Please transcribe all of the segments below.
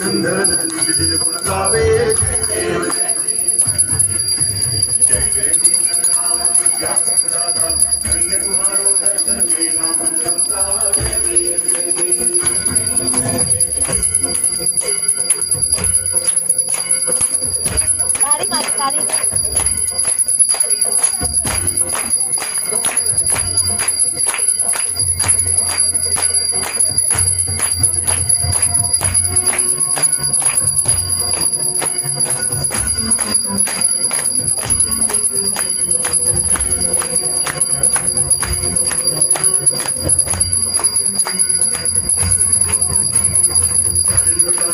नंदन गुण गावे तुम्हारो दर्शन मेरा मन रमता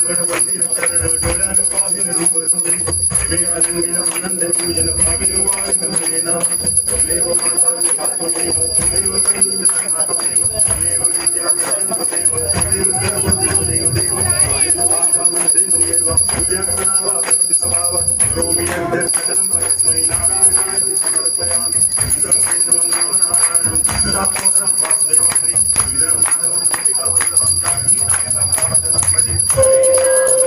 गणपती चरण डोळ्यान पाहिन रूप तुझे हे अनंगिन आनंद पूजन भाविन वाणीना देव माता देव देव बंधु सहारा देव विद्या देव देव सर्व देव देव वाचा मनसे देव पूज्य गणावा भक्ति स्वभाव रोमी अंतर सकलम परस्मै नारायणाय समर्पयामि सर्वेश्वरं नाम नारायणं सदात्मकं वासुदेवं हरि विद्रं माधवं गोपिकावल्लभं जानकी नायकं रामचन्द्रं भजे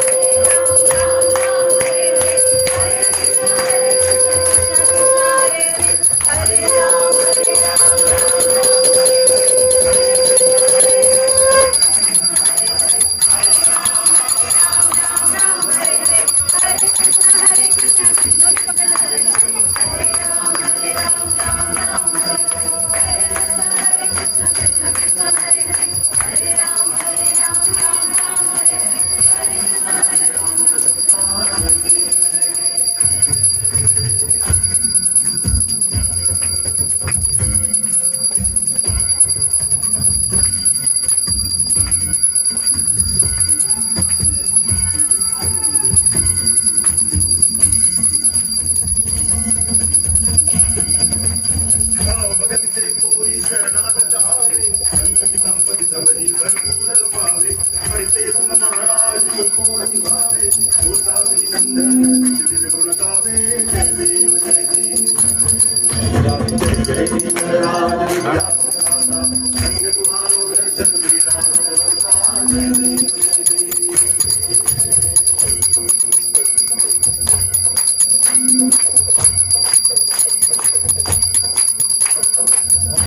शरणागत आवे संतति संपत्ति सबरी भरपूर पावे ऐसे तुम महाराज को भावे गोसावी नंदन जिन गुण गावे जय देव जय देव जय जय राज